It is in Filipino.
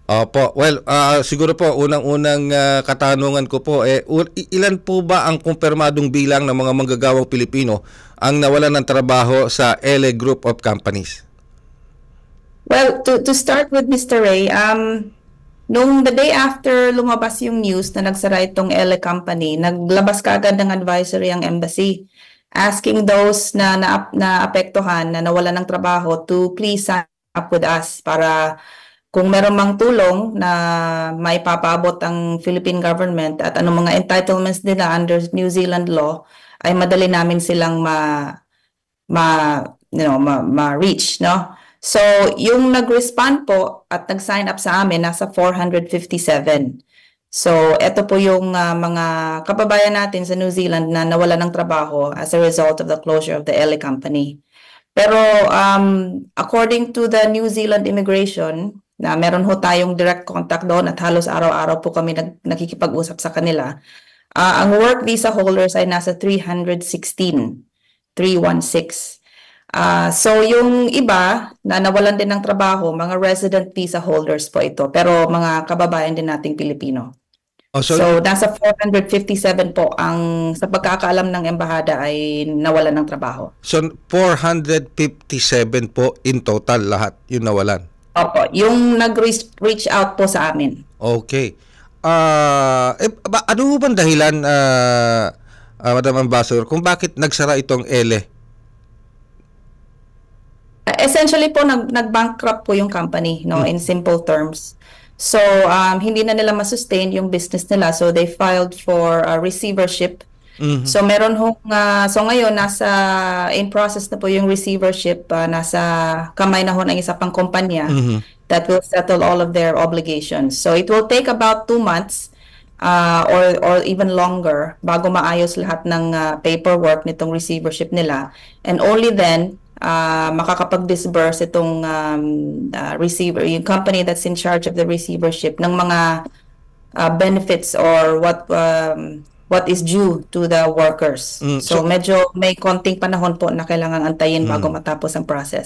Opo. Well, siguro po unang-unang katanungan ko po ilan po ba ang kumpirmadong bilang ng mga manggagawang Pilipino ang nawalan ng trabaho sa LA Group of Companies? Well, to start with Mr. Ray, nung the day after lumabas yung news na nagsara itong LA company, naglabas kaagad ng advisory ang embassy asking those na naapektuhan na nawalan ng trabaho to please sign up with us para kung meron mang tulong na maipapabot ang Philippine government at anong mga entitlements nila under New Zealand law ay madali namin silang ma-reach, no? So, yung nag-respond po at nag-sign up sa amin, nasa 457. So, ito po yung mga kababayan natin sa New Zealand na nawala ng trabaho as a result of the closure of the LA company. Pero according to the New Zealand Immigration, na meron ho tayong direct contact doon at halos araw-araw po kami nakikipag-usap sa kanila, ang work visa holders ay nasa 316. So yung iba na nawalan din ng trabaho, mga resident visa holders po ito, pero mga kababayan din nating Pilipino. So nasa 457 po ang sa pagkakaalam ng embahada ay nawalan ng trabaho. So 457 po in total lahat yung nawalan? Opo, yung nag-reach out po sa amin. Okay. Ano bang dahilan, Madam Ambassador, kung bakit nagsara itong LA? Essentially po nag-bankrupt po yung company, no, in simple terms. So hindi na nila ma-sustain yung business nila, so they filed for a receivership. So meron so ngayon nasa in process na po yung receivership, nasa kamay na ho ng isa pang kumpanya that will settle all of their obligations. So it will take about 2 months or even longer bago maayos lahat ng paperwork nitong receivership nila, and only then makakapag-disburse itong receiver, yung company that's in charge of the receivership ng mga benefits or what is due to the workers. So medyo may konting panahon po na kailangang antayin bago matapos ang process.